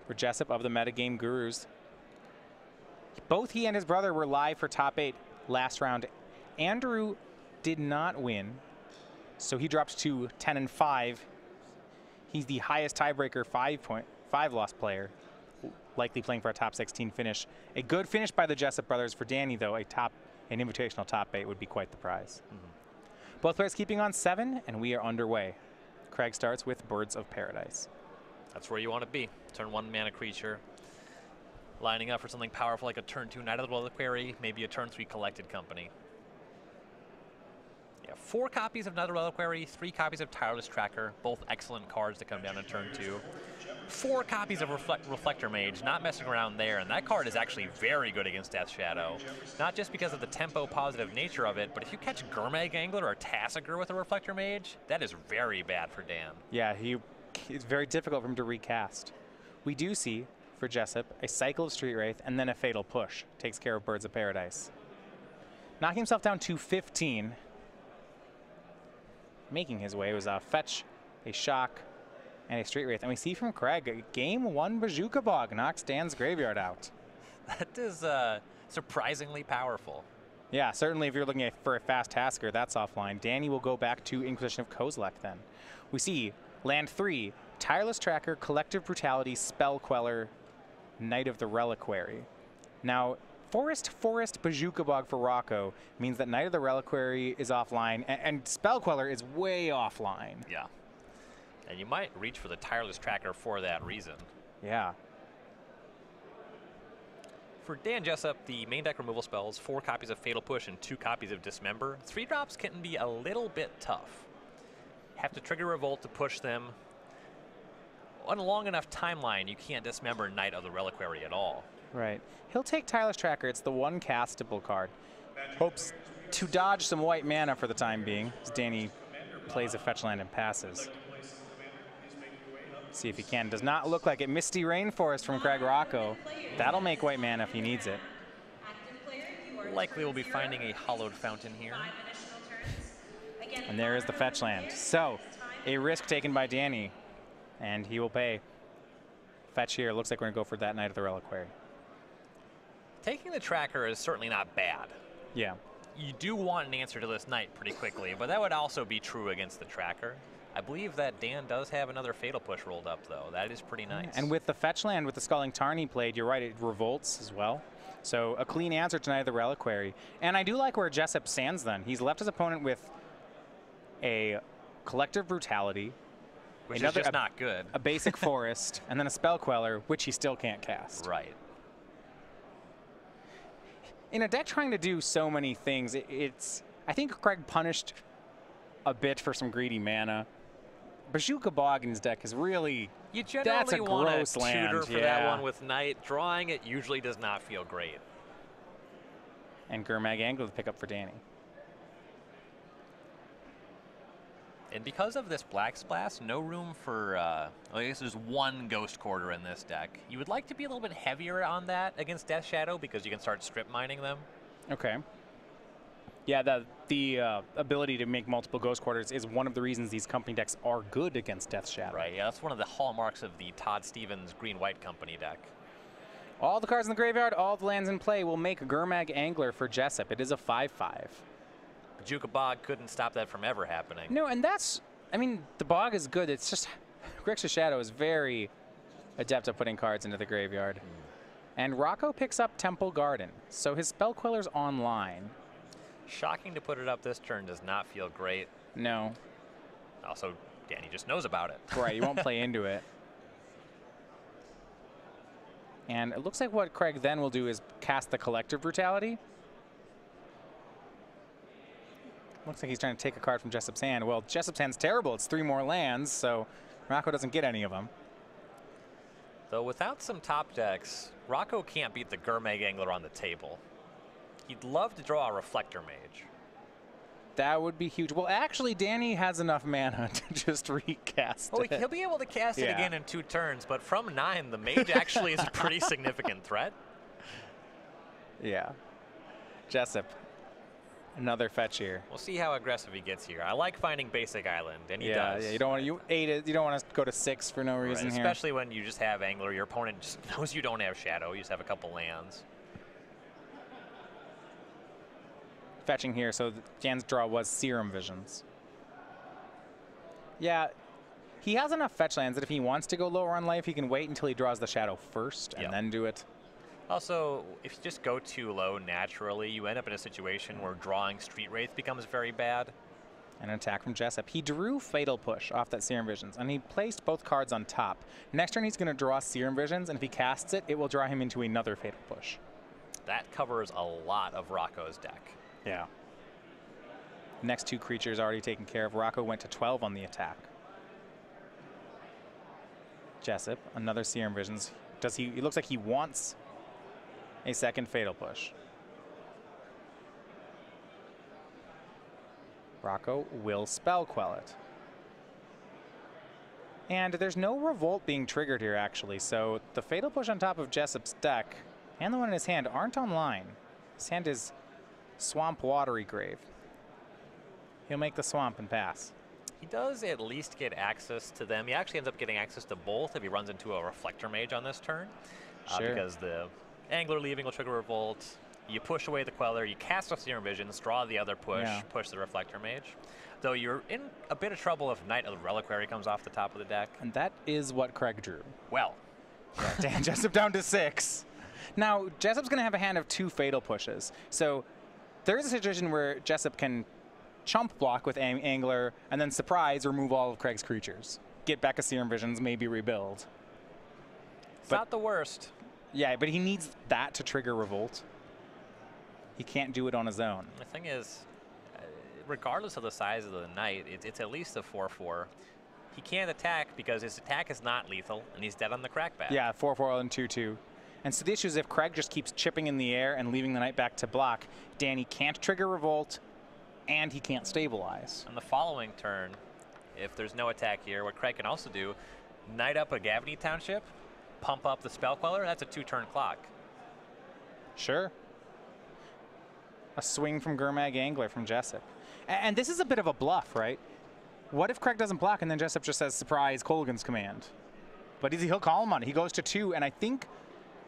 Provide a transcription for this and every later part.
for Jessup of the Metagame Gurus. Both he and his brother were live for top 8 last round. Andrew did not win, so he dropped to 10-5. He's the highest tiebreaker 5-loss player, likely playing for a top 16 finish. A good finish by the Jessup brothers. For Danny, though, an invitational top 8 would be quite the prize. Both players keeping on 7, and we are underway. Craig starts with Birds of Paradise. That's where you want to be. Turn 1 mana creature. Lining up for something powerful like a turn 2 Knight of the Reliquary, maybe a turn 3 Collected Company. Yeah, 4 copies of Knight of the Reliquary, 3 copies of Tireless Tracker, both excellent cards to come down in turn 2. 4 copies of Reflector Mage, not messing around there, and that card is actually very good against Death Shadow. Not just because of the tempo positive nature of it, but if you catch Gurmag Angler or Tassiger with a Reflector Mage, that is very bad for Dan. Yeah, it's very difficult for him to recast. We do see, for Jessup, a cycle of Street Wraith and then a Fatal Push. Takes care of Birds of Paradise. Knocking himself down to 15. Making his way was a Fetch, a Shock, and a Street Wraith. And we see from Craig, a game 1 Bazooka Bog knocks Dan's graveyard out. That is surprisingly powerful. Yeah, certainly if you're looking for a fast tasker, that's offline. Danny will go back to Inquisition of Kozilek then. We see land 3, Tireless Tracker, Collective Brutality, Spell Queller, Knight of the Reliquary. Now, Forest Bazooka Bog for Rocco means that Knight of the Reliquary is offline, and Spell Queller is way offline. Yeah. And you might reach for the Tireless Tracker for that reason. Yeah. For Dan Jessup, the main deck removal spells, 4 copies of Fatal Push and 2 copies of Dismember. 3-drops can be a little bit tough. Have to trigger Revolt to push them. On a long enough timeline, you can't dismember Knight of the Reliquary at all. Right. He'll take Tireless Tracker. It's the 1 castable card. Hopes to dodge some white mana for the time being, as Danny plays a fetch land and passes. See if he can. Does not look like it. Misty Rainforest from Craig Rocco. That'll make white mana if he needs it. Likely we'll be finding a Hallowed Fountain here. And there is the fetch land. So, a risk taken by Danny. And he will pay. Fetch here. Looks like we're going to go for that Knight of the Reliquary. Taking the tracker is certainly not bad. Yeah. You do want an answer to this Knight pretty quickly, but that would also be true against the tracker. I believe that Dan does have another Fatal Push rolled up, though. That is pretty nice. And with the fetch land, with the Scalding Tarn he played, you're right, it revolts as well. So a clean answer to Knight of the Reliquary. And I do like where Jessup stands then. He's left his opponent with a Collective Brutality, which is just not good. A basic Forest, and then a Spell Queller, which he still can't cast. Right. In a deck trying to do so many things, I think Craig punished a bit for some greedy mana. Bazooka Bog in his deck is really, you that's a generally want gross to land. tutor for that one with Knight. Drawing it usually does not feel great. And Gurmag Angler to pick up for Danny. And because of this Black Splash, no room for, I guess there's 1 Ghost Quarter in this deck. You would like to be a little bit heavier on that against Death Shadow because you can start strip mining them. Okay. Yeah, the ability to make multiple Ghost Quarters is one of the reasons these company decks are good against Death Shadow. Right, yeah, that's one of the hallmarks of the Todd Stevens Green-White Company deck. All the cards in the graveyard, all the lands in play will make Gurmag Angler for Jessup. It is a 5/5. Bazooka Bog couldn't stop that from ever happening. No, and that's, I mean, the Bog is good. It's just, Grixis Shadow is very adept at putting cards into the graveyard. And Rocco picks up Temple Garden, so his Spell Queller's online. Shocking to put it up this turn does not feel great. No. Also, Danny just knows about it. Right, he won't play into it. And it looks like what Craig then will do is cast the Collective Brutality. Looks like he's trying to take a card from Jessup's hand. Well, Jessup's hand's terrible. It's 3 more lands, so Rocco doesn't get any of them. Though without some top decks, Rocco can't beat the Gurmag Angler on the table. He'd love to draw a Reflector Mage. That would be huge. Well, actually, Danny has enough mana to just recast it. He'll be able to cast it again in 2 turns, but from 9, the Mage actually is a pretty significant threat. Yeah. Jessup Another fetch here. We'll see how aggressive he gets here. I like finding basic island, and he does. Yeah, you don't want to you don't want to go to 6 for no reason here. Especially when you just have angler. Your opponent just knows you don't have shadow. You just have a couple lands. Fetching here, so Dan's draw was Serum Visions. Yeah, he has enough fetch lands that if he wants to go lower on life, he can wait until he draws the shadow first and then do it. Also, if you just go too low naturally, you end up in a situation where drawing Street Wraith becomes very bad. An attack from Jessup. He drew Fatal Push off that Serum Visions, and he placed both cards on top. Next turn, he's going to draw Serum Visions, and if he casts it, it will draw him into another Fatal Push. That covers a lot of Rocco's deck. Yeah. Next 2 creatures already taken care of. Rocco went to 12 on the attack. Jessup, another Serum Visions. It looks like he wants a second Fatal Push. Rocco will Spell Quell it. And there's no Revolt being triggered here, actually, so the Fatal Push on top of Jessup's deck and the one in his hand aren't online. His hand is Swamp Watery Grave. He'll make the swamp and pass. He does at least get access to them. He actually ends up getting access to both if he runs into a Reflector Mage on this turn. Sure. Because the Angler leaving will trigger Revolt. You push away the Queller, you cast off Serum Visions, draw the other push, push the Reflector Mage. Though you're in a bit of trouble if Knight of the Reliquary comes off the top of the deck. And that is what Craig drew. Well. Yeah, Dan Jessup down to 6. Now, Jessup's going to have a hand of 2 Fatal Pushes. So there is a situation where Jessup can chump block with Angler and then surprise remove all of Craig's creatures. Get back a Serum Visions, maybe rebuild. It's not the worst. Yeah, but he needs that to trigger Revolt. He can't do it on his own. The thing is, regardless of the size of the Knight, it's at least a 4/4. He can't attack because his attack is not lethal, and he's dead on the crackback. Yeah, 4/4 and 2/2. And so the issue is if Craig just keeps chipping in the air and leaving the Knight back to block, Danny can't trigger Revolt, and he can't stabilize. On the following turn, if there's no attack here, what Craig can also do, Knight up a Gavany Township, pump up the Spell Queller, that's a 2-turn clock. Sure. A swing from Gurmag Angler from Jessup. And this is a bit of a bluff, right? What if Craig doesn't block and then Jessup just says, surprise, Colgan's command? But he'll call him on it. He goes to 2, and I think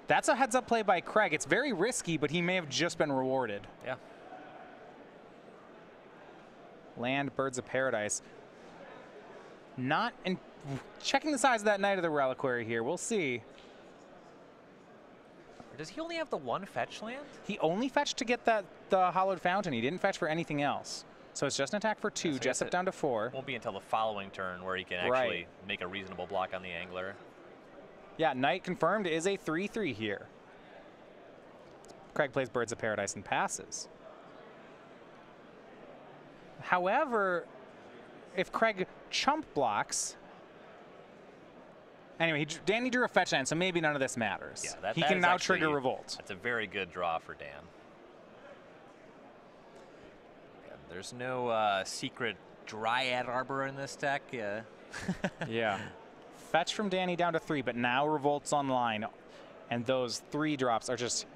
that's a heads-up play by Craig. It's very risky, but he may have just been rewarded. Yeah. Land, Birds of Paradise. Not in checking the size of that Knight of the Reliquary here. We'll see. Does he only have the 1 fetch land? He only fetched to get the Hollowed Fountain. He didn't fetch for anything else. So it's just an attack for 2. So Jessup down to 4. Won't be until the following turn where he can actually make a reasonable block on the Angler. Yeah, Knight confirmed is a 3/3 here. Craig plays Birds of Paradise and passes. However, if Craig chump blocks, anyway, Danny drew a fetch land, so maybe none of this matters. Yeah, he can now trigger Revolt. That's a very good draw for Dan. Yeah, there's no secret Dryad Arbor in this deck. Yeah. Fetch from Danny down to 3, but now Revolt's online. And those 3 drops are just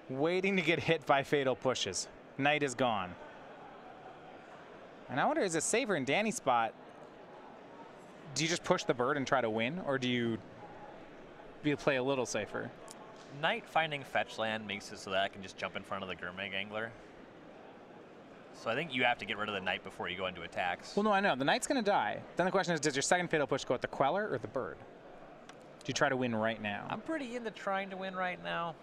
waiting to get hit by Fatal Pushes. Knight is gone. And I wonder, is it safer in Danny's spot? Do you just push the bird and try to win, or do you play a little safer? Knight finding fetch land makes it so that I can just jump in front of the Gurmag Angler. So I think you have to get rid of the Knight before you go into attacks. Well, no, I know. The Knight's going to die. Then the question is, does your second Fatal Push go at the Queller or the bird? Do you try to win right now? I'm pretty into trying to win right now.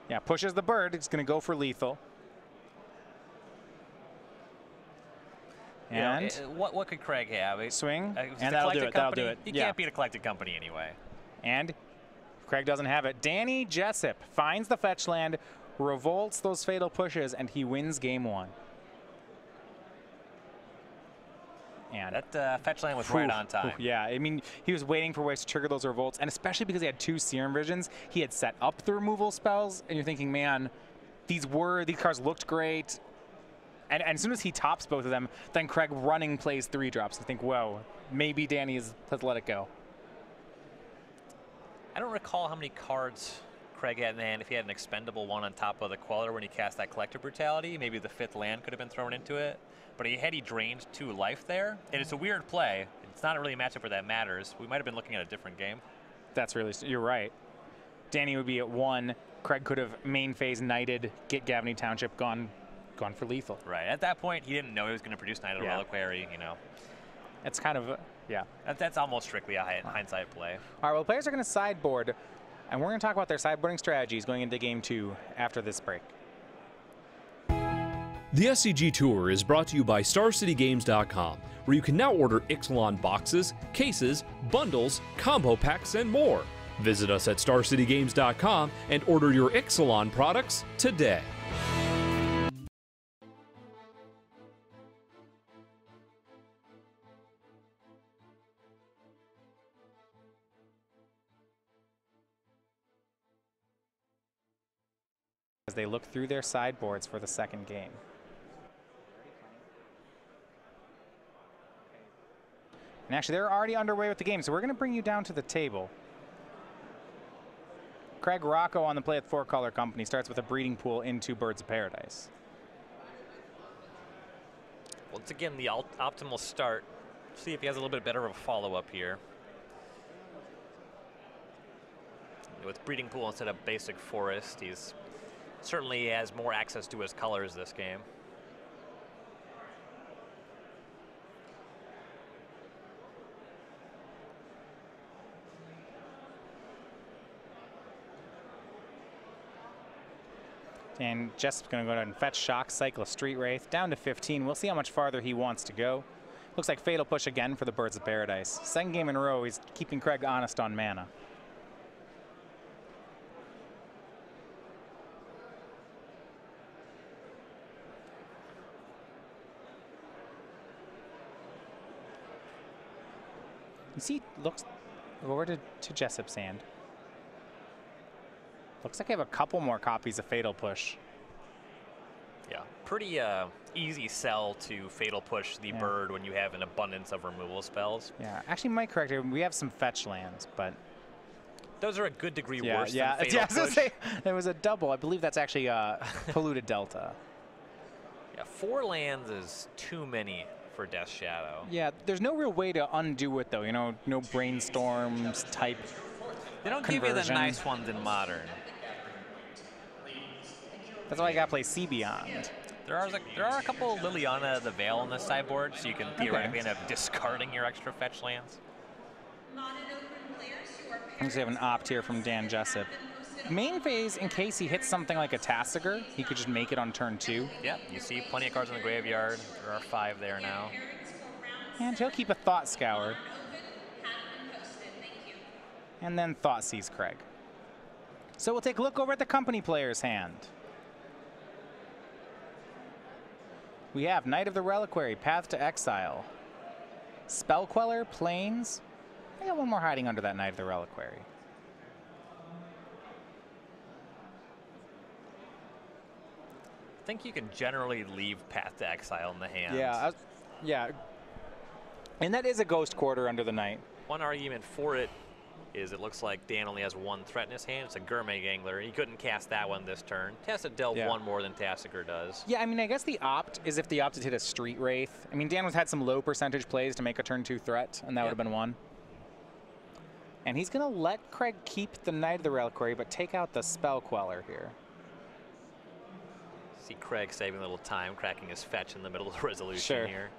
Yeah, pushes the bird. It's going to go for lethal. And you know, what could Craig have? Swing, and that'll do it. That'll do it. He can't beat a Collected Company anyway. And Craig doesn't have it. Danny Jessup finds the fetch land, revolts those Fatal Pushes, and he wins game 1. And that fetch land was right on time. Yeah, I mean, he was waiting for ways to trigger those revolts, and especially because he had 2 Serum Visions, he had set up the removal spells, and you're thinking, man, these cards looked great. And as soon as he tops both of them, then Craig running plays 3 drops. I think, whoa, maybe Danny has let it go. I don't recall how many cards Craig had in hand, if he had an expendable one on top of the Queller when he cast that Collective Brutality, maybe the 5th land could have been thrown into it. But he drained 2 life there, and it's a weird play. It's not really a matchup where that matters. We might have been looking at a different game. That's really, you're right. Danny would be at 1. Craig could have main phase knighted, get Gavney Township, gone for lethal. Right. At that point, he didn't know he was going to produce Knight of the Reliquary, you know. It's kind of, yeah. That's almost strictly a hindsight play. All right, well, players are going to sideboard, and we're going to talk about their sideboarding strategies going into Game 2 after this break. The SCG Tour is brought to you by StarCityGames.com, where you can now order Ixalan boxes, cases, bundles, combo packs, and more. Visit us at StarCityGames.com and order your Ixalan products today. As they look through their sideboards for the second game. And actually, they're already underway with the game, so we're going to bring you down to the table. Craig Rocco on the play at 4-Color Company starts with a breeding pool into Birds of Paradise. Once again, the optimal start. See if he has a little bit better of a follow-up here. With breeding pool instead of basic forest, he's certainly has more access to his colors this game. And Jessup's going to go ahead and fetch Shock, cycle a Street Wraith down to 15. We'll see how much farther he wants to go. Looks like Fatal Push again for the Birds of Paradise. Second game in a row, he's keeping Craig honest on mana. You see, looks over to Jessup's hand. Looks like I have a couple more copies of Fatal Push. Yeah, pretty easy sell to Fatal Push the bird when you have an abundance of removal spells. Yeah, actually, Mike corrected. We have some fetch lands, but those are a good degree worse than Fatal I was gonna Push. say, there was a double. I believe that's actually Polluted Delta. Yeah, 4 lands is too many for Death Shadow. Yeah, there's no real way to undo it, though. You know, no brainstorms type. They don't conversion. give you the nice ones in Modern. That's why I gotta play Sea Beyond. There are a couple Liliana the Veil on the sideboard, so you can theoretically end up discarding your extra fetch lands. I just have an opt here from Dan Jessup. Main phase, in case he hits something like a Tasigur, he could just make it on turn 2. Yeah, you see plenty of cards in the graveyard. There are 5 there now. And he'll keep a Thought Scour. And then Thought Seize Craig. So we'll take a look over at the company player's hand. We have Knight of the Reliquary, Path to Exile, Spell Queller, Plains. I got one more hiding under that Knight of the Reliquary. I think you can generally leave Path to Exile in the hand. Yeah, yeah. And that is a Ghost Quarter under the Knight. One argument for it is it looks like Dan only has 1 threat in his hand. It's a Gourmet Gangler. He couldn't cast that one this turn. Tacit dealt 1 more than Tasigur does. Yeah, I mean, I guess the opt is if the opt had hit a Street Wraith. I mean, Dan had some low percentage plays to make a turn 2 threat, and that would have been 1. And he's going to let Craig keep the Knight of the Reliquary, but take out the Spell Queller here. See Craig saving a little time, cracking his fetch in the middle of the resolution here.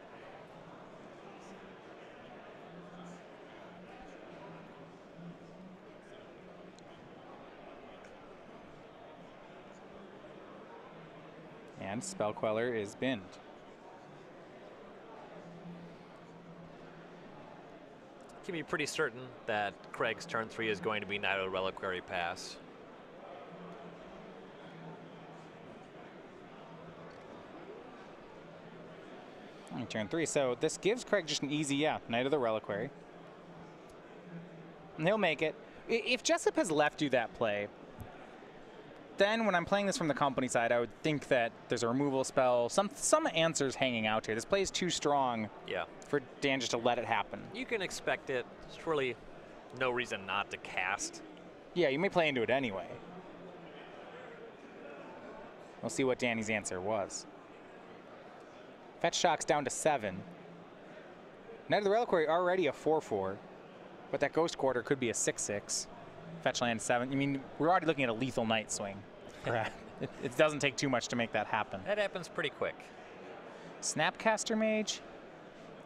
And Spell Queller is binned. Can be pretty certain that Craig's turn 3 is going to be Knight of the Reliquary pass. Turn 3, so this gives Craig just an easy, Knight of the Reliquary. And he'll make it. If Jessup has left you that play, then when I'm playing this from the company side, I would think that there's a removal spell, some answers hanging out here. This play is too strong for Dan just to let it happen. You can expect it. There's really no reason not to cast. Yeah, you may play into it anyway. We'll see what Danny's answer was. Fetch Shock's down to 7. Knight of the Reliquary already a 4-4, but that Ghost Quarter could be a 6-6. Fetch land 7. I mean, we're already looking at a lethal Knight swing. It doesn't take too much to make that happen. That happens pretty quick. Snapcaster Mage.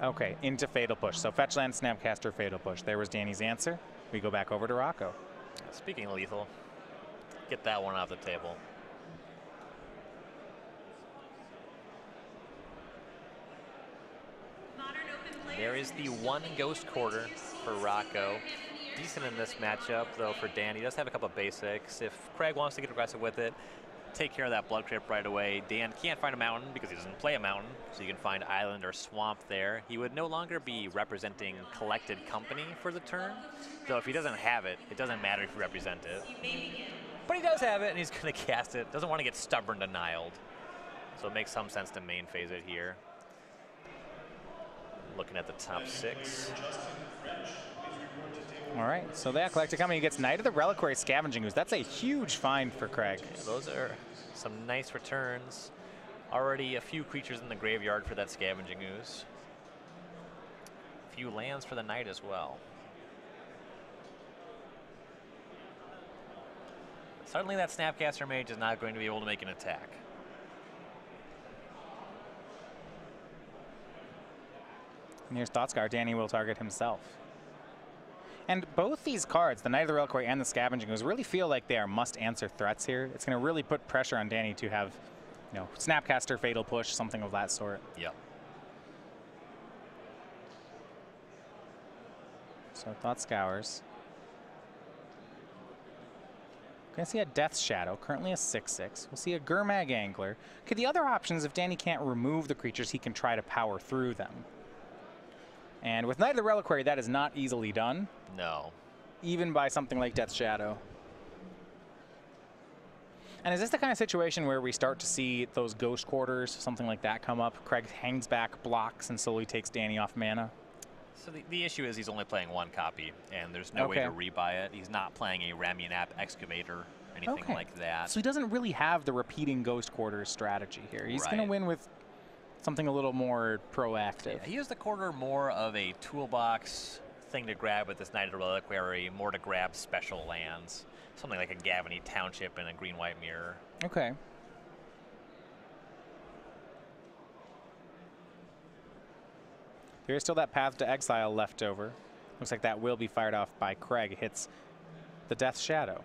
Okay, into Fatal Push. So Fetch land, Snapcaster, Fatal Push. There was Danny's answer. We go back over to Rocco. Speaking of lethal, get that one off the table. There is the 1 Ghost Quarter for Rocco. Decent in this matchup, though, for Dan. He does have a couple of basics. If Craig wants to get aggressive with it, take care of that Blood Crypt right away. Dan can't find a mountain because he doesn't play a mountain, so you can find island or swamp there. He would no longer be representing Collected Company for the turn, so if he doesn't have it, it doesn't matter if you represent it. But he does have it, and he's going to cast it. Doesn't want to get stubborn denialed, so it makes some sense to main phase it here. Looking at the top 6. All right, so that Collected Company gets Knight of the Reliquary Scavenging Ooze. That's a huge find for Craig. Yeah, those are some nice returns. Already a few creatures in the graveyard for that Scavenging Ooze. A few lands for the Knight as well. Suddenly that Snapcaster Mage is not going to be able to make an attack. And here's Thoughtscour. Danny will target himself. And both these cards, the Knight of the Reliquary and the Scavenging Ooze, really feel like they are must-answer threats here. It's going to really put pressure on Danny to have, you know, Snapcaster, Fatal Push, something of that sort. Yep. So Thoughtscours. Going to see a Death Shadow, currently a 6-6. We'll see a Gurmag Angler. Okay, the other options, if Danny can't remove the creatures, he can try to power through them. And with Knight of the Reliquary, that is not easily done. No. Even by something like Death Shadow. And is this the kind of situation where we start to see those Ghost Quarters, something like that, come up? Craig hangs back, blocks, and slowly takes Danny off mana? So the issue is he's only playing 1 copy, and there's no way to rebuy it. He's not playing a Ramunap Excavator, anything like that. So he doesn't really have the repeating Ghost Quarters strategy here. He's going to win with something a little more proactive. Yeah, he used the quarter more of a toolbox thing to grab with this Knight of the Reliquary, more to grab special lands. Something like a Gavany Township and a green-white mirror. Okay. There's still that Path to Exile left over. Looks like that will be fired off by Craig. Hits the Death Shadow.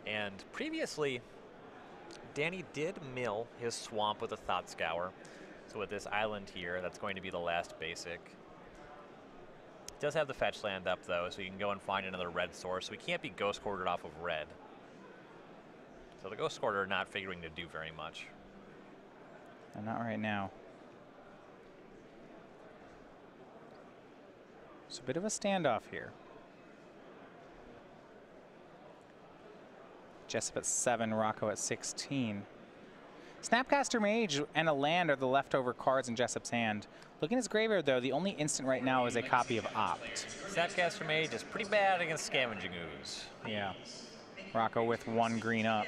And previously, Danny did mill his swamp with a Thought Scour. So with this island here, that's going to be the last basic. It does have the fetch land up though, so you can go and find another red source. So we can't be Ghost Quartered off of red. So the Ghost Quarter not figuring to do very much. And not right now. It's a bit of a standoff here. Jessup at 7, Rocco at 16. Snapcaster Mage and a land are the leftover cards in Jessup's hand. Looking at his graveyard, though, the only instant right now is a copy of Opt. Snapcaster Mage is pretty bad against Scavenging Ooze. Yeah. Rocco with 1 green up.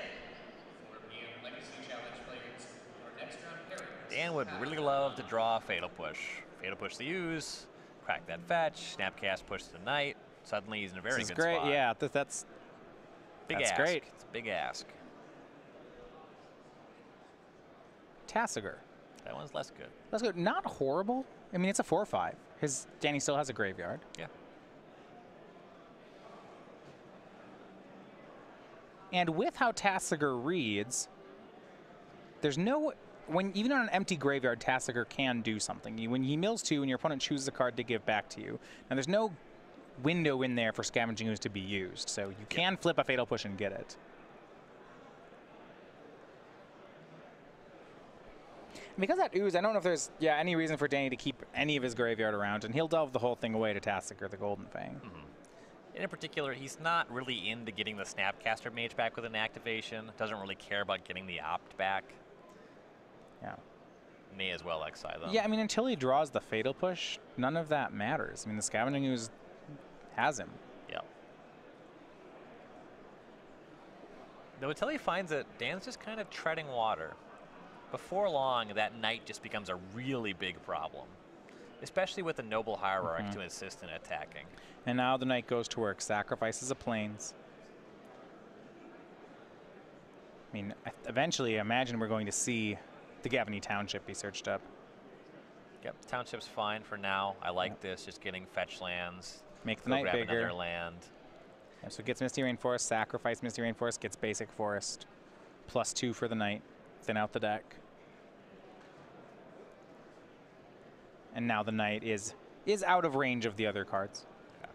Dan would really love to draw Fatal Push. Fatal Push the Ooze, crack that fetch, Snapcast push the Knight. Suddenly he's in a very good great. spot. Yeah, that's big ask. Great. It's a big ask. Tasigur. That one's less good. Less good. Not horrible. I mean, it's a 4/5. Danny still has a graveyard. Yeah. And with how Tasigur reads, there's no... even on an empty graveyard, Tasigur can do something. When he mills 2 and your opponent chooses a card to give back to you, now there's no window in there for Scavenging Ooze to be used, so you can flip a Fatal Push and get it. And because that Ooze, I don't know if there's any reason for Danny to keep any of his graveyard around, and he'll delve the whole thing away to Tasigur, the Golden Fang. And in particular, he's not really into getting the Snapcaster Mage back with an activation. Doesn't really care about getting the Opt back. Yeah. May as well exile them. Yeah, I mean, until he draws the Fatal Push, none of that matters. I mean, the Scavenging Ooze has him. Yep. Now, until he finds it, Dan's just kind of treading water. Before long, that knight just becomes a really big problem, especially with the noble hierarch to assist in attacking. And now the knight goes to work, sacrifices a plains. I mean, eventually, I imagine we're going to see the Gavany Township be searched up. Yep, Township's fine for now. I like this, just getting fetch lands. Make the knight grab bigger. Another land. Yeah, so it gets Misty Rainforest, sacrifice Misty Rainforest, gets basic forest. +2 for the knight, thin out the deck. And now the knight is out of range of the other cards. Yeah.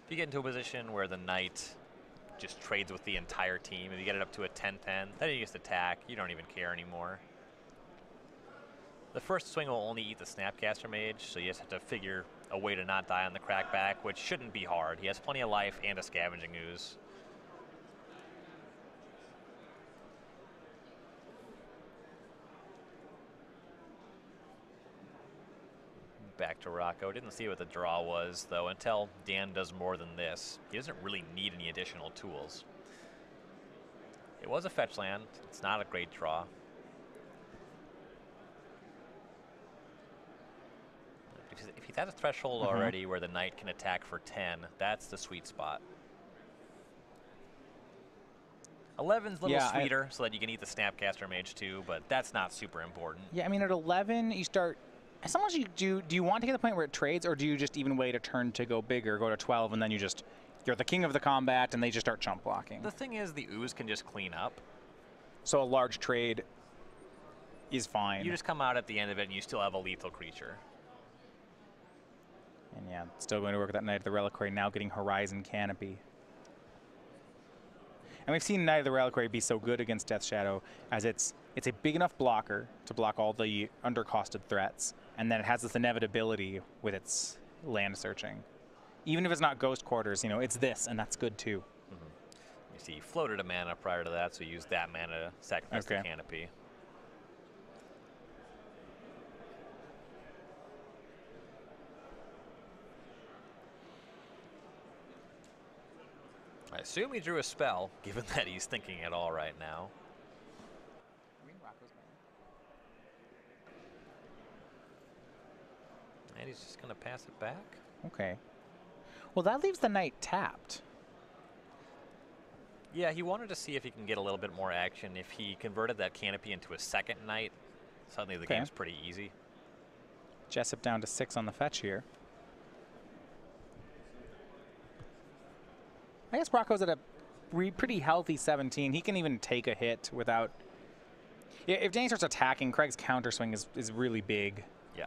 If you get into a position where the knight just trades with the entire team, if you get it up to a 10-10, then you just attack. You don't even care anymore. The first swing will only eat the Snapcaster Mage, so you just have to figure a way to not die on the crackback, which shouldn't be hard. He has plenty of life and a Scavenging Ooze. Back to Rocco. Didn't see what the draw was, though, until Dan does more than this. He doesn't really need any additional tools. It was a fetch land. It's not a great draw. If he's at a threshold already where the knight can attack for 10, that's the sweet spot. 11's a little sweeter so that you can eat the Snapcaster Mage too, but that's not super important. Yeah, I mean, at 11, you start... Sometimes do you want to get to the point where it trades, or do you just even wait a turn to go bigger, go to 12, and then you're the king of the combat, and they just start chump blocking? The thing is, the ooze can just clean up. So a large trade is fine. You just come out at the end of it, and you still have a lethal creature. And yeah, still going to work with that Knight of the Reliquary, now getting Horizon Canopy. And we've seen Knight of the Reliquary be so good against Death Shadow, as it's a big enough blocker to block all the undercosted threats, and then it has this inevitability with its land searching. Even if it's not Ghost Quarters, you know, it's this, and that's good too. You see, he floated a mana prior to that, so use that mana to sacrifice the Canopy. I assume he drew a spell, given that he's thinking it all right now. And he's just going to pass it back. Okay. Well, that leaves the knight tapped. Yeah, he wanted to see if he can get a little bit more action. If he converted that Canopy into a second knight, suddenly the game's pretty easy. Jessup down to 6 on the fetch here. I guess Rocco's at a pretty healthy 17. He can even take a hit without... Yeah, if Danny starts attacking, Craig's counter swing is really big. Yeah.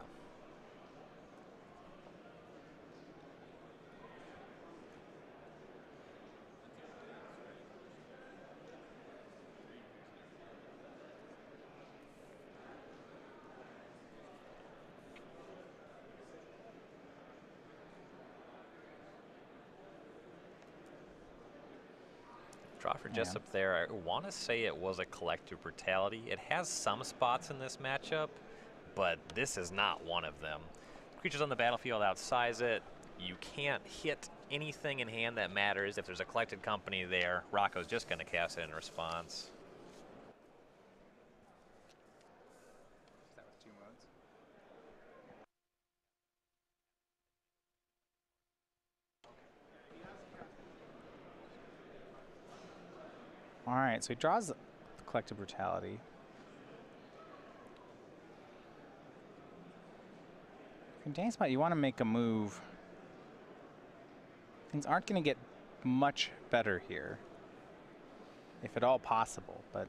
Draw for Jessup there. I want to say it was a Collective Brutality. It has some spots in this matchup, but this is not one of them. Creatures on the battlefield outsize it. You can't hit anything in hand that matters. If there's a Collected Company there, Rocco's just going to cast it in response. That was 2 modes. All right, so he draws the Collective Brutality. In Danny's spot, you want to make a move. Things aren't going to get much better here, if at all possible. But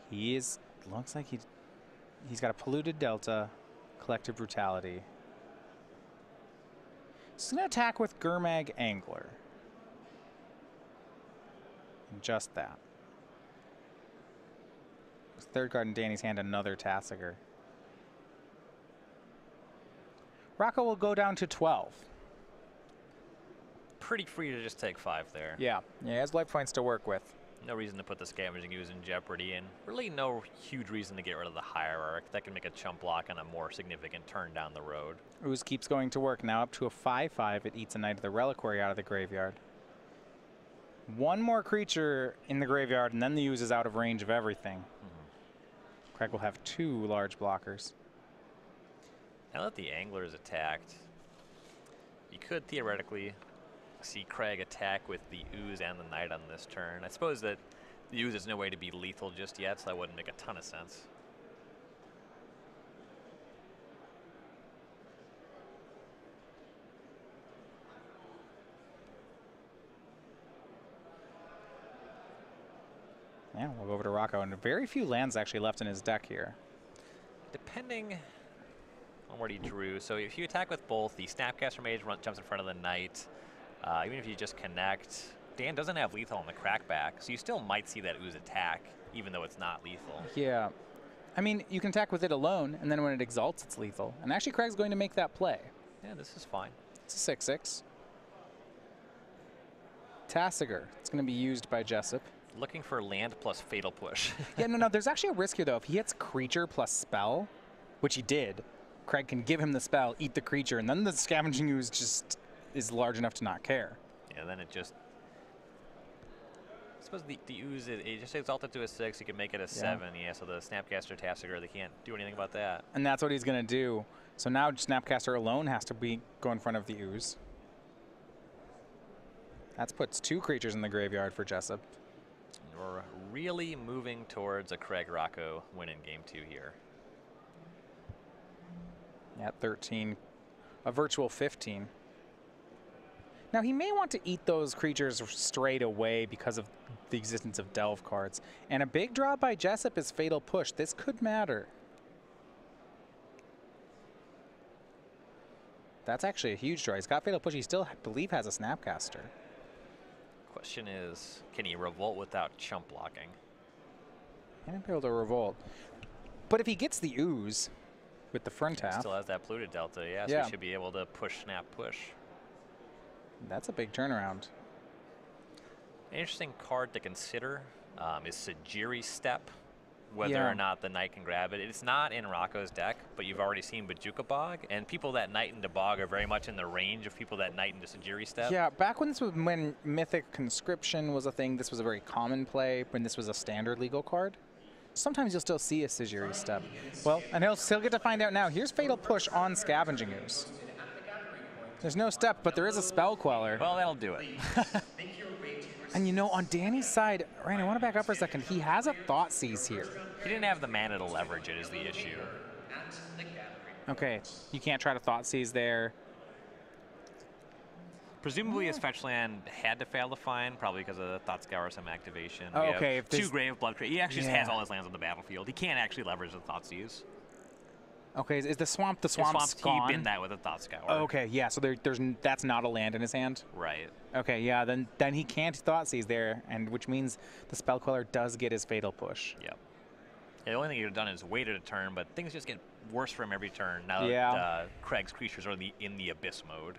he is, looks like he's got a Polluted Delta, Collective Brutality. He's going to attack with Gurmag Angler. And just that. Third card in Danny's hand, another Tassiger. Rocco will go down to 12. Pretty free to just take 5 there. Yeah, he has life points to work with. No reason to put the Scavenging Ooze in jeopardy, and really no huge reason to get rid of the Hierarch. That can make a chump block on a more significant turn down the road. Ooze keeps going to work, now up to a 5/5. It eats a Knight of the Reliquary out of the graveyard. One more creature in the graveyard, and then the ooze is out of range of everything. Craig will have 2 large blockers. Now that the angler is attacked, you could theoretically see Craig attack with the ooze and the knight on this turn. I suppose that the ooze is no way to be lethal just yet, so that wouldn't make a ton of sense. Yeah, we'll go over to Rocco, and very few lands actually left in his deck here. Depending on what he drew, so if you attack with both, the Snapcaster Mage jumps in front of the knight. Even if you just connect, Dan doesn't have lethal on the crackback, so you still might see that ooze attack, even though it's not lethal. Yeah. I mean, you can attack with it alone, and then when it exalts, it's lethal. And actually, Craig's going to make that play. Yeah, this is fine. It's a 6/6. Tassiger. It's going to be used by Jessup. Looking for land plus fatal push. Yeah, no, there's actually a risk here, though. If he hits creature plus spell, which he did, Craig can give him the spell, eat the creature, and then the Scavenging Ooze just is large enough to not care. Yeah, then it just... I suppose the ooze, it just exalted to a 6, you can make it a 7. Yeah, so the Snapcaster Tassiger, they can't do anything about that. And that's what he's going to do. So now Snapcaster alone has to go in front of the ooze. That puts 2 creatures in the graveyard for Jessup. We're really moving towards a Craig Rocco win in game 2 here. At 13, a virtual 15. Now he may want to eat those creatures straight away because of the existence of delve cards. And a big draw by Jessup is Fatal Push. This could matter. That's actually a huge draw. He's got Fatal Push. He still, I believe, has a Snapcaster. Question is, can he revolt without chump blocking? He might be able to revolt. But if he gets the ooze with the front half. Still has that polluted delta, yeah, so he should be able to push, snap, push. That's a big turnaround. An interesting card to consider is Sajiri Step, whether or not the knight can grab it. It's not in Rocco's deck, but you've already seen Bajuka Bog, and people that knight into Bog are very much in the range of people that knight into Sajiri Step. Yeah, back when Mythic Conscription was a thing, this was a very common play when this was a standard legal card. Sometimes you'll still see a Sajiri Step. Well, and he'll still get to find out now. Here's Fatal Push on Scavenging Ooze. There's no step, but there is a Spell Queller. Well, that'll do it. And you know, on Danny's side, Ryan, I want to back up for a second. He has a Thoughtseize here. He didn't have the mana to leverage it is the issue. Okay, you can't try to Thoughtseize there. Presumably his fetch land had to fail to find, probably because of the Thought Scour some activation. Oh, okay. If 2 Grave Blood He actually just has all his lands on the battlefield. He can't actually leverage the Thoughtseize. Okay, is the swamp's He gone? bin that with a Thought Scour. Oh, okay, yeah, so that's not a land in his hand? Right. Okay, yeah, then he can't Thoughtseize there, and which means the Spell Queller does get his Fatal Push. Yep. Yeah, the only thing he would have done is waited a turn, but things just get worse for him every turn now that Craig's creatures are in the Abyss mode.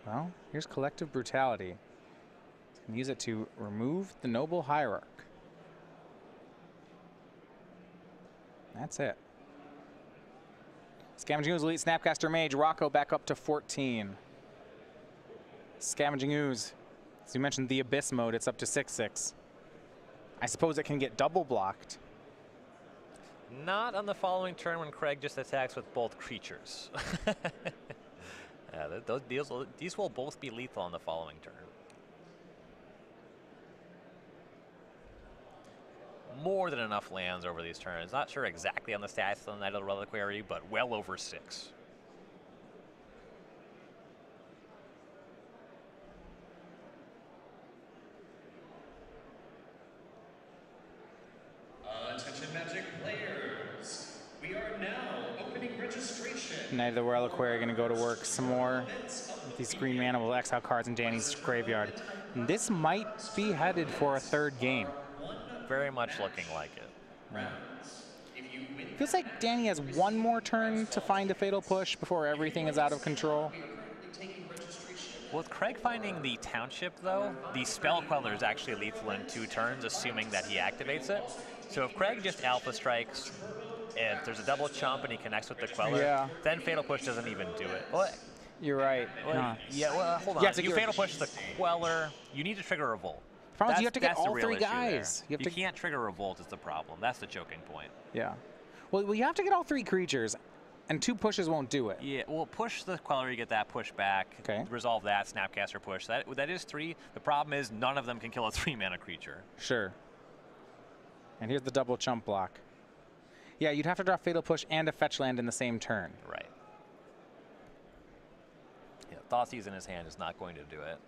Well, here's Collective Brutality. Use it to remove the Noble Hierarch. That's it. Scavenging Ooze, Elite Snapcaster Mage, Rocco back up to 14. Scavenging Ooze, as you mentioned, the Abyss mode, it's up to 6/6. I suppose it can get double blocked. Not on the following turn when Craig just attacks with both creatures. These will both be lethal on the following turn. More than enough lands over these turns. Not sure exactly on the stats on the Knight of the Reliquary, but well over 6. Attention Magic players. We are now opening registration. Knight of the Reliquary are going to go to work some more. These green mana will exile cards in Danny's graveyard. And this might be headed for a 3rd game. Very much looking like it. Right. Feels like Danny has one more turn to find a Fatal Push before everything is out of control. With Craig finding the Township, though, the Spell Queller is actually lethal in 2 turns, assuming that he activates it. So if Craig just Alpha Strikes if there's a double chump and he connects with the Queller, then Fatal Push doesn't even do it. Well, you're right. yeah, well, hold on. You Fatal Push the Queller, you need to trigger a Revolt. You have to get all 3 guys. You can't trigger a Revolt is the problem. That's the choking point. Yeah. Well, you have to get all 3 creatures, and 2 pushes won't do it. Yeah, well, push the Queller, you get that push back. Okay. Resolve that, Snapcaster push. That is 3. The problem is none of them can kill a 3-mana creature. Sure. And here's the double chump block. Yeah, you'd have to draw Fatal Push and a fetch land in the same turn. Right. Yeah, Thoughtseize in his hand is not going to do it.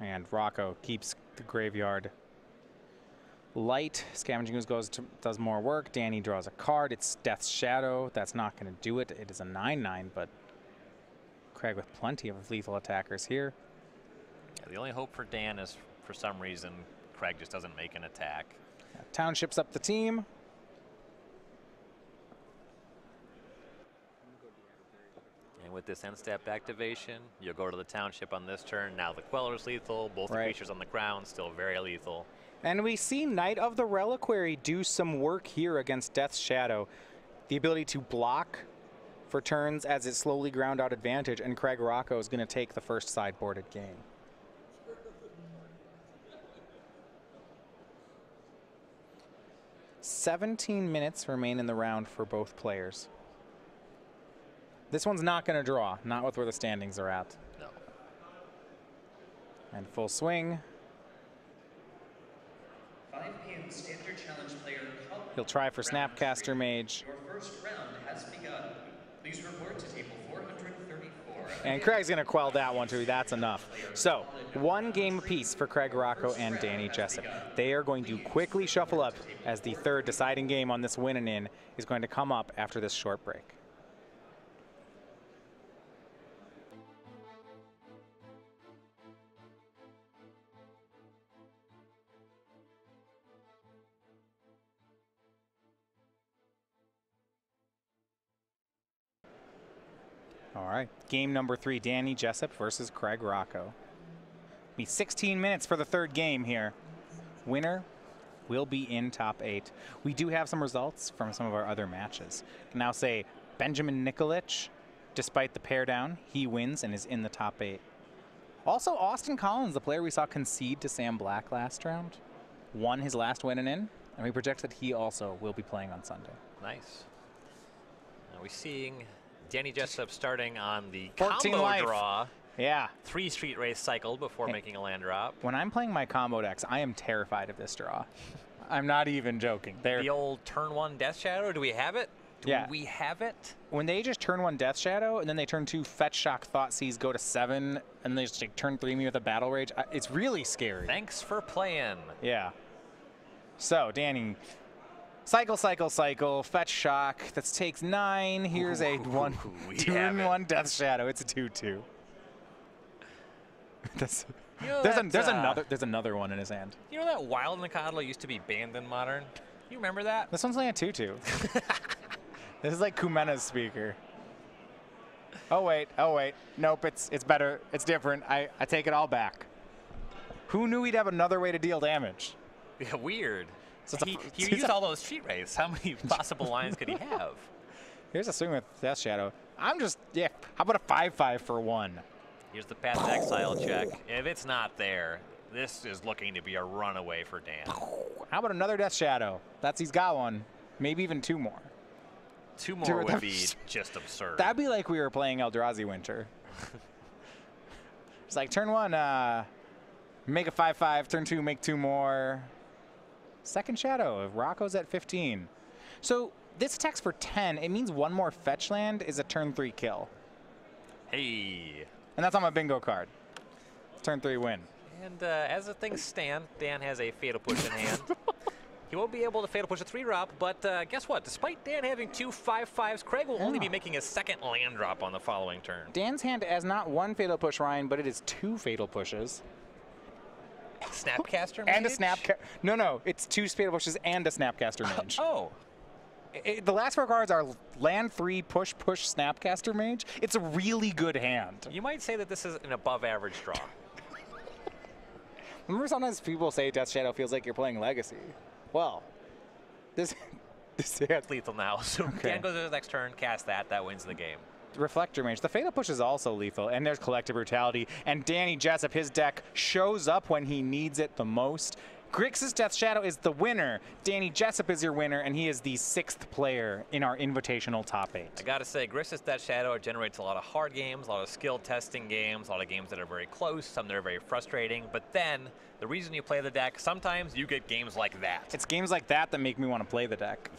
And Rocco keeps the graveyard light. Scavenging Ooze does more work. Danny draws a card. It's Death's Shadow. That's not going to do it. It is a 9/9, but Craig with plenty of lethal attackers here. Yeah, the only hope for Dan is, for some reason, Craig just doesn't make an attack. Yeah, Townships up the team. And with this end step activation, you'll go to the Township on this turn. Now the Queller's lethal. Both the creatures on the ground still very lethal. And we see Knight of the Reliquary do some work here against Death's Shadow. The ability to block for turns as it slowly ground out advantage, and Craig Rocco is going to take the first sideboarded game. "17 minutes remain in the round for both players. This one's not going to draw, not with where the standings are at. No. And full swing. 5 p.m. standard challenge player. He'll try for Snapcaster Mage. Your first round has begun. Please report to table 434. And Craig's going to quell that one too. That's enough. So 1 game apiece for Craig Rocco and Danny Jessup. They are going to quickly shuffle up as the 3rd deciding game on this win and in is going to come up after this short break. All right, game number 3, Danny Jessup versus Craig Rocco. Be 16 minutes for the 3rd game here. Winner will be in top 8. We do have some results from some of our other matches. I can now say Benjamin Nikolic, despite the pair down, he wins and is in the top 8. Also, Austin Collins, the player we saw concede to Sam Black last round, won his last win and in, and we project that he also will be playing on Sunday. Nice. Now we're seeing Danny Jessup starting on the 14 combo life. draw. Yeah. 3 Street Race cycled before making a land drop. When I'm playing my combo decks, I am terrified of this draw. I'm not even joking. The old turn 1 Death Shadow, do we have it? Do we have it? When they just turn 1 Death Shadow and then they turn 2 Fetch Shock Thoughtseize, go to 7, and they just like, turn 3 me with a Battle Rage, it's really scary. Thanks for playing. Yeah. So, Danny, cycle, Fetch Shock. That takes 9. Here's a 2 1 Death Shadow. It's a 2/2. There's another one in his hand. You know that Wild Nicodlo used to be banned in Modern? You remember that? This one's only a 2/2. This is like Kumena's speaker. Oh wait. Nope, it's better. It's different. I take it all back. Who knew he'd have another way to deal damage? Yeah, weird. So he used all those Street Race. How many possible lines could he have? Here's a swing with Death Shadow. How about a 5/5 for 1? Here's the Path to Exile check. If it's not there, this is looking to be a runaway for Dan. How about another Death Shadow? He's got one. Maybe even 2 more. 2 more would be just absurd. That'd be like we were playing Eldrazi Winter. It's like turn 1, make a 5/5. Turn 2, make 2 more. Second Shadow. Rocco's at 15. So this attacks for 10. It means 1 more fetch land is a turn 3 kill. Hey. And that's on my bingo card. Turn 3 win. And as the things stand, Dan has a Fatal Push in hand. He won't be able to Fatal Push a 3-drop, but guess what? Despite Dan having 2 5/5s, Craig will only be making a 2nd land drop on the following turn. Dan's hand has not 1 Fatal Push, Ryan, but it is 2 Fatal Pushes. Snapcaster Mage? And a Snapcaster. No, it's 2 Fatal Pushes and a Snapcaster Mage. Oh. The last 4 cards are land 3, push, Snapcaster Mage. It's a really good hand. You might say that this is an above-average draw. Remember sometimes people say Death Shadow feels like you're playing Legacy. Well, this It's lethal now. So Dan goes to the next turn, cast that. That wins the game. Reflector Mage. The Fatal Push is also lethal, and there's Collective Brutality. And Danny Jessup, his deck shows up when he needs it the most. Grixis Death Shadow is the winner. Danny Jessup is your winner, and he is the 6th player in our invitational top 8. I gotta say, Grixis Death Shadow generates a lot of hard games, a lot of skill testing games, a lot of games that are very close, some that are very frustrating. But then, the reason you play the deck, sometimes you get games like that. It's games like that that make me want to play the deck.